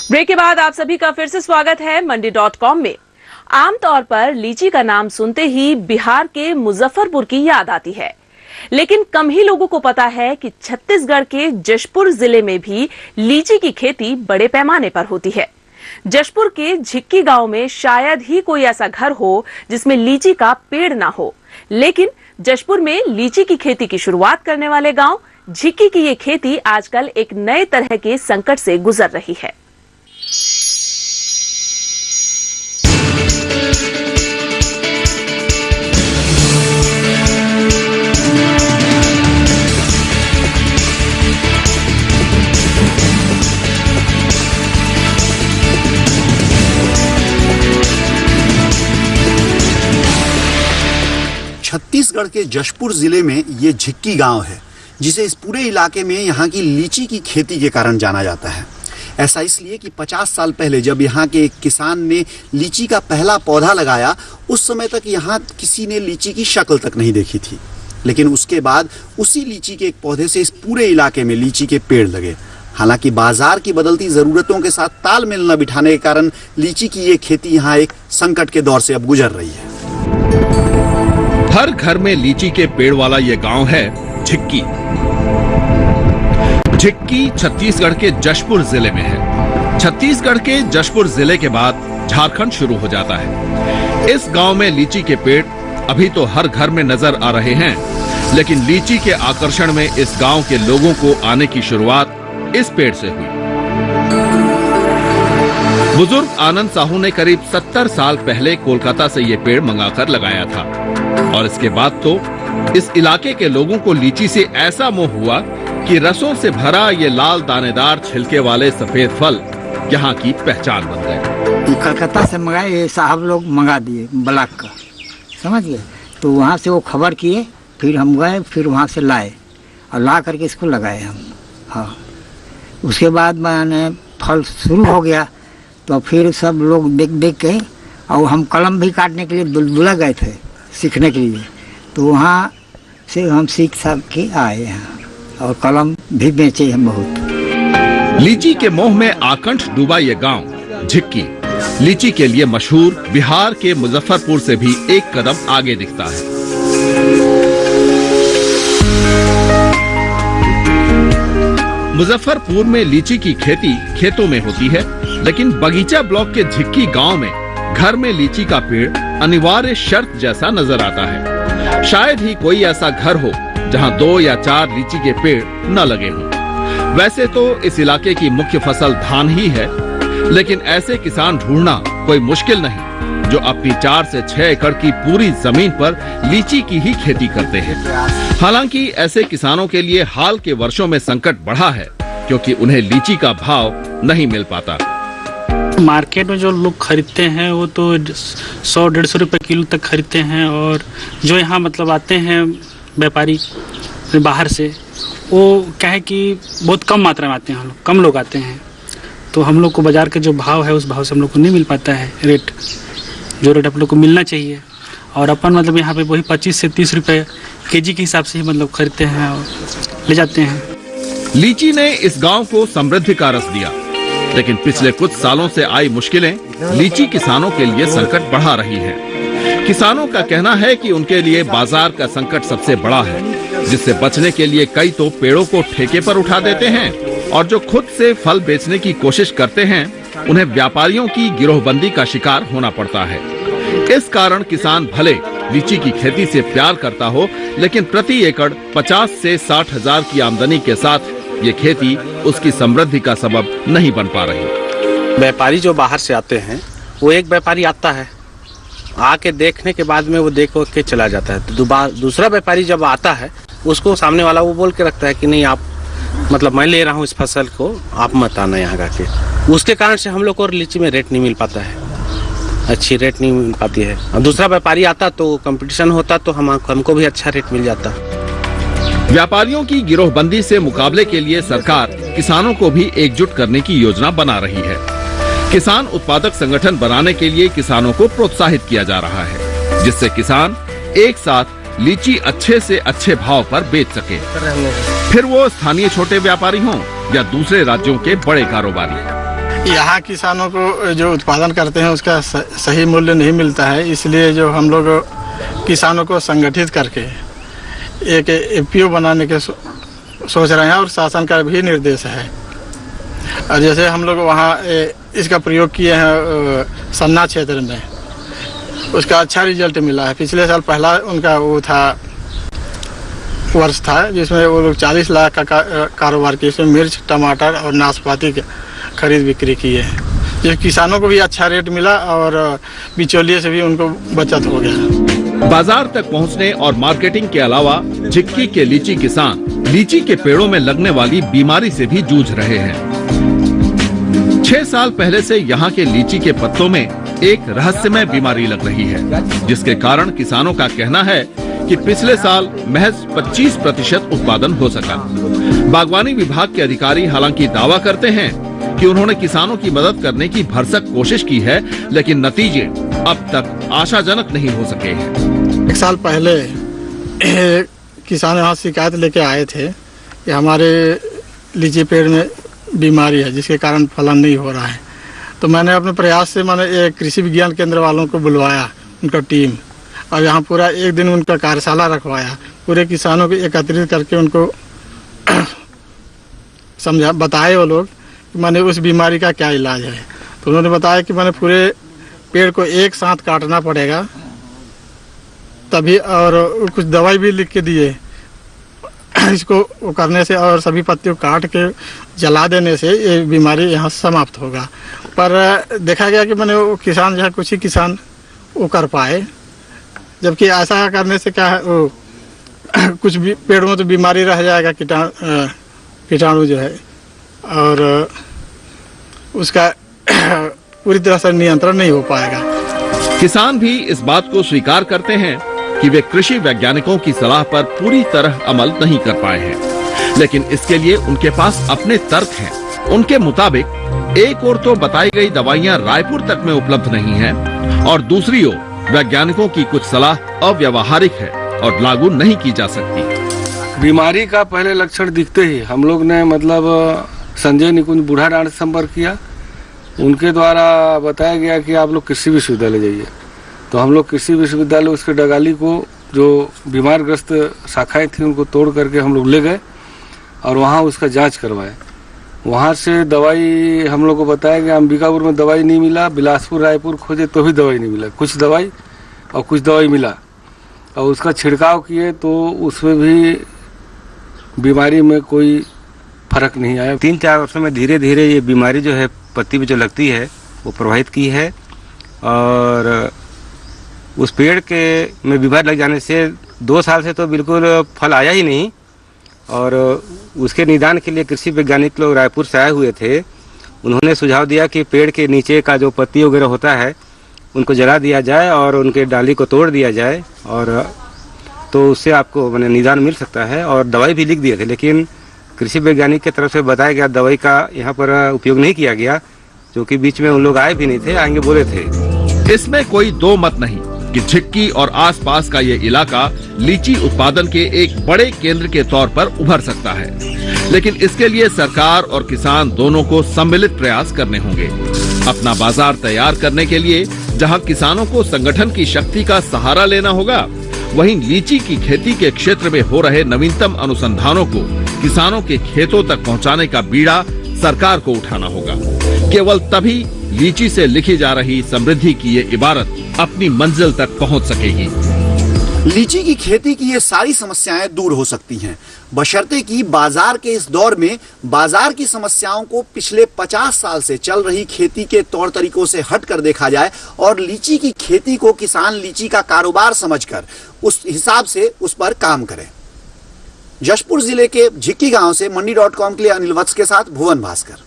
Break के बाद आप सभी का फिर से स्वागत है मंडी.com में। आमतौर पर लीची का नाम सुनते ही बिहार के मुजफ्फरपुर की याद आती है, लेकिन कम ही लोगों को पता है कि छत्तीसगढ़ के जशपुर जिले में भी लीची की खेती बड़े पैमाने पर होती है। जशपुर के झिक्की गांव में शायद ही कोई ऐसा घर हो जिसमें लीची का पेड़ ना हो, लेकिन जशपुर में लीची की खेती की शुरुआत करने वाले गांव झिक्की की ये खेती आजकल एक नए तरह के संकट से गुजर रही है। छत्तीसगढ़ के जशपुर जिले में ये झिक्की गांव है, जिसे इस पूरे इलाके में यहाँ की लीची की खेती के कारण जाना जाता है। ऐसा इसलिए कि 50 साल पहले जब यहाँ के एक किसान ने लीची का पहला पौधा लगाया, उस समय तक यहाँ किसी ने लीची की शक्ल तक नहीं देखी थी। लेकिन उसके बाद उसी लीची के एक पौधे से इस पूरे इलाके में लीची के पेड़ लगे। हालांकि बाजार की बदलती जरूरतों के साथ तालमेल न बिठाने के कारण लीची की ये खेती यहाँ एक संकट के दौर से अब गुजर रही है। हर घर में लीची के पेड़ वाला ये गांव है झिक्की। झिक्की छत्तीसगढ़ के जशपुर जिले में है। छत्तीसगढ़ के जशपुर जिले के बाद झारखंड शुरू हो जाता है। इस गांव में लीची के पेड़ अभी तो हर घर में नजर आ रहे हैं, लेकिन लीची के आकर्षण में इस गांव के लोगों को आने की शुरुआत इस पेड़ से हुई। बुजुर्ग आनंद साहू ने करीब 70 साल पहले कोलकाता से ये पेड़ मंगाकर लगाया था, और इसके बाद तो इस इलाके के लोगों को लीची से ऐसा मोह हुआ कि रसों से भरा ये लाल दानेदार छिलके वाले सफेद फल यहाँ की पहचान बन गए। कलकत्ता से मंगाए, ये साहब लोग मंगा दिए ब्लॉक का, समझ गए। तो वहाँ से वो खबर किए, फिर हम गए, फिर वहाँ से लाए और ला करके इसको लगाए हम। हाँ, उसके बाद मैंने फल शुरू हो गया, तो फिर सब लोग देख देख के, और हम कलम भी काटने के लिए बुलबुला गए थे सीखने के लिए, तो वहाँ से हम सीख के आए हैं और कलम भी बेचे हैं बहुत। लीची के मोह में आकंठ डूबा ये गांव झिक्की लीची के लिए मशहूर बिहार के मुजफ्फरपुर से भी एक कदम आगे दिखता है। मुजफ्फरपुर में लीची की खेती खेतों में होती है, लेकिन बगीचा ब्लॉक के झिक्की गांव में घर में लीची का पेड़ अनिवार्य शर्त जैसा नजर आता है। शायद ही कोई ऐसा घर हो जहां 2 या 4 लीची के पेड़ न लगे हों। वैसे तो इस इलाके की मुख्य फसल धान ही है, लेकिन ऐसे किसान ढूंढना कोई मुश्किल नहीं जो अपनी 4 से 6 एकड़ की पूरी जमीन पर लीची की ही खेती करते हैं। हालांकि ऐसे किसानों के लिए हाल के वर्षों में संकट बढ़ा है, क्योंकि उन्हें लीची का भाव नहीं मिल पाता। मार्केट में जो लोग खरीदते हैं वो तो 100-150 रुपए किलो तक खरीदते हैं, और जो यहाँ मतलब आते हैं व्यापारी बाहर से, वो क्या है कि बहुत कम मात्रा में आते हैं, कम लोग आते हैं, तो हम लोग को बाजार का जो भाव है उस भाव से हम लोग को नहीं मिल पाता है रेट, जो रेट आप लोग को मिलना चाहिए। और अपन मतलब यहाँ पे वही 25 से 30 रुपए केजी के हिसाब से ही मतलब खरीदते हैं और ले जाते हैं। लीची ने इस गांव को समृद्धि का रस दिया, लेकिन पिछले कुछ सालों से आई मुश्किलें लीची किसानों के लिए संकट बढ़ा रही है। किसानों का कहना है कि उनके लिए बाजार का संकट सबसे बड़ा है, जिससे बचने के लिए कई तो पेड़ों को ठेके पर उठा देते हैं, और जो खुद से फल बेचने की कोशिश करते हैं उन्हें व्यापारियों की गिरोहबंदी का शिकार होना पड़ता है। इस कारण किसान भले लीची की खेती से प्यार करता हो, लेकिन प्रति एकड़ 50 से 60 हजार की आमदनी के साथ ये खेती उसकी समृद्धि का सबब नहीं बन पा रही। व्यापारी जो बाहर से आते हैं, वो एक व्यापारी आता है, आके देखने के बाद में वो देख के चला जाता है। तो दूसरा व्यापारी जब आता है, उसको सामने वाला वो बोल के रखता है कि नहीं, आप मतलब मैं ले रहा हूँ इस फसल को, आप मत आना यहाँ आके। उसके कारण से हम लोग को लीची में रेट नहीं मिल पाता है, अच्छी रेट नहीं मिल पाती है। और दूसरा व्यापारी आता तो कंपटीशन होता, तो हमको भी अच्छा रेट मिल जाता। व्यापारियों की गिरोहबंदी से मुकाबले के लिए सरकार किसानों को भी एकजुट करने की योजना बना रही है। किसान उत्पादक संगठन बनाने के लिए किसानों को प्रोत्साहित किया जा रहा है, जिससे किसान एक साथ लीची अच्छे से अच्छे भाव पर बेच सके, फिर वो स्थानीय छोटे व्यापारी हों या दूसरे राज्यों के बड़े कारोबारी। यहाँ किसानों को जो उत्पादन करते हैं उसका सही मूल्य नहीं मिलता है, इसलिए जो हम लोग किसानों को संगठित करके एक एफपीओ बनाने के सोच रहे हैं और शासन का भी निर्देश है। और जैसे हम लोग वहाँ इसका प्रयोग किए हैं सन्ना क्षेत्र में, उसका अच्छा रिजल्ट मिला है। पिछले साल पहला उनका वो था वर्ष था जिसमें वो लोग 40 लाख का कारोबार किए, इसमें मिर्च, टमाटर और नाशपाती के खरीद बिक्री किए हैं। ये किसानों को भी अच्छा रेट मिला और बिचौलिए से भी उनको बचत हो गया। बाजार तक पहुंचने और मार्केटिंग के अलावा झिक्की के लीची किसान लीची के पेड़ों में लगने वाली बीमारी से भी जूझ रहे हैं। 6 साल पहले से यहाँ के लीची के पत्तों में एक रहस्यमय बीमारी लग रही है, जिसके कारण किसानों का कहना है कि पिछले साल महज 25% उत्पादन हो सका। बागवानी विभाग के अधिकारी हालांकि दावा करते हैं कि उन्होंने किसानों की मदद करने की भरसक कोशिश की है, लेकिन नतीजे अब तक आशाजनक नहीं हो सके हैं। 1 साल पहले किसान यहाँ शिकायत लेके आए थे कि हमारे लीची पेड़ में बीमारी है जिसके कारण फलन नहीं हो रहा है। तो मैंने अपने प्रयास से एक कृषि विज्ञान केंद्र वालों को बुलवाया, उनका टीम, और यहाँ पूरा 1 दिन उनका कार्यशाला रखवाया। पूरे किसानों को एकत्रित करके उनको बताए वो लोग कि उस बीमारी का क्या इलाज है। तो उन्होंने बताया कि पूरे पेड़ को एक साथ काटना पड़ेगा तभी, और कुछ दवाई भी लिख के दिए इसको करने से, और सभी पत्तियों काट के जला देने से ये बीमारी यहाँ समाप्त होगा। पर देखा गया कि वो किसान जो है कुछ ही किसान वो कर पाए, जबकि ऐसा करने से क्या है वो कुछ भी पेड़ों में तो बीमारी रह जाएगा, कीटाणु जो है, और उसका पूरी तरह से नियंत्रण नहीं हो पाएगा। किसान भी इस बात को स्वीकार करते हैं कि वे कृषि वैज्ञानिकों की सलाह पर पूरी तरह अमल नहीं कर पाए हैं, लेकिन इसके लिए उनके पास अपने तर्क हैं। उनके मुताबिक एक ओर तो बताई गई दवाइयां रायपुर तक में उपलब्ध नहीं हैं, और दूसरी ओर वैज्ञानिकों की कुछ सलाह अव्यावहारिक है और लागू नहीं की जा सकती। बीमारी का पहले लक्षण दिखते ही हम लोग ने संजय निकुंज बूढ़ाडांड से संपर्क किया। उनके द्वारा बताया गया कि आप लोग कृषि विश्वविद्यालय जाइए। तो हम लोग कृषि विश्वविद्यालय उसके डगाली को जो बीमारग्रस्त शाखाएं थी उनको तोड़ करके हम लोग ले गए और वहाँ उसका जांच करवाए। वहाँ से दवाई हम लोग को बताया गया, अंबिकापुर में दवाई नहीं मिला, बिलासपुर रायपुर खोजे तो भी दवाई नहीं मिला, कुछ दवाई और कुछ दवाई मिला, और उसका छिड़काव किए तो उसमें भी बीमारी में कोई फर्क नहीं आया। 3-4 वर्षों में धीरे धीरे ये बीमारी जो है पत्ती पे जो लगती है वो प्रभावित की है, और उस पेड़ के में बीमारी लग जाने से 2 साल से तो बिल्कुल फल आया ही नहीं। और उसके निदान के लिए कृषि वैज्ञानिक लोग रायपुर से आए हुए थे। उन्होंने सुझाव दिया कि पेड़ के नीचे का जो पत्ती वगैरह होता है उनको जला दिया जाए और उनके डाली को तोड़ दिया जाए, और तो उससे आपको निदान मिल सकता है। और दवाई भी लिख दिए थे, लेकिन कृषि वैज्ञानिक की तरफ से बताया गया दवाई का यहाँ पर उपयोग नहीं किया गया, जो कि बीच में उन लोग आए भी नहीं थे, आएंगे बोले थे। इसमें कोई दो मत नहीं कि झिक्की और आसपास का ये इलाका लीची उत्पादन के एक बड़े केंद्र के तौर पर उभर सकता है, लेकिन इसके लिए सरकार और किसान दोनों को सम्मिलित प्रयास करने होंगे। अपना बाजार तैयार करने के लिए जहां किसानों को संगठन की शक्ति का सहारा लेना होगा, वहीं लीची की खेती के क्षेत्र में हो रहे नवीनतम अनुसंधानों को किसानों के खेतों तक पहुंचाने का बीड़ा सरकार को उठाना होगा। केवल तभी लीची से लिखी जा रही समृद्धि की ये इबारत अपनी मंजिल तक पहुंच सकेगी। लीची की खेती की ये सारी समस्याएं दूर हो सकती हैं, बशर्ते कि बाजार के इस दौर में बाजार की समस्याओं को पिछले 50 साल से चल रही खेती के तौर तरीकों से हटकर देखा जाए और लीची की खेती को किसान लीची का कारोबार समझकर उस हिसाब से उस पर काम करें। जशपुर जिले के झिक्की गांव से मंडी.com के लिए अनिल वत्स के साथ भुवन भास्कर।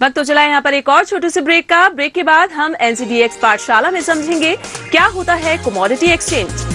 वक्त तो चला यहाँ पर एक और छोटे से ब्रेक का। ब्रेक के बाद हम NCDX पाठशाला में समझेंगे क्या होता है कमोडिटी एक्सचेंज।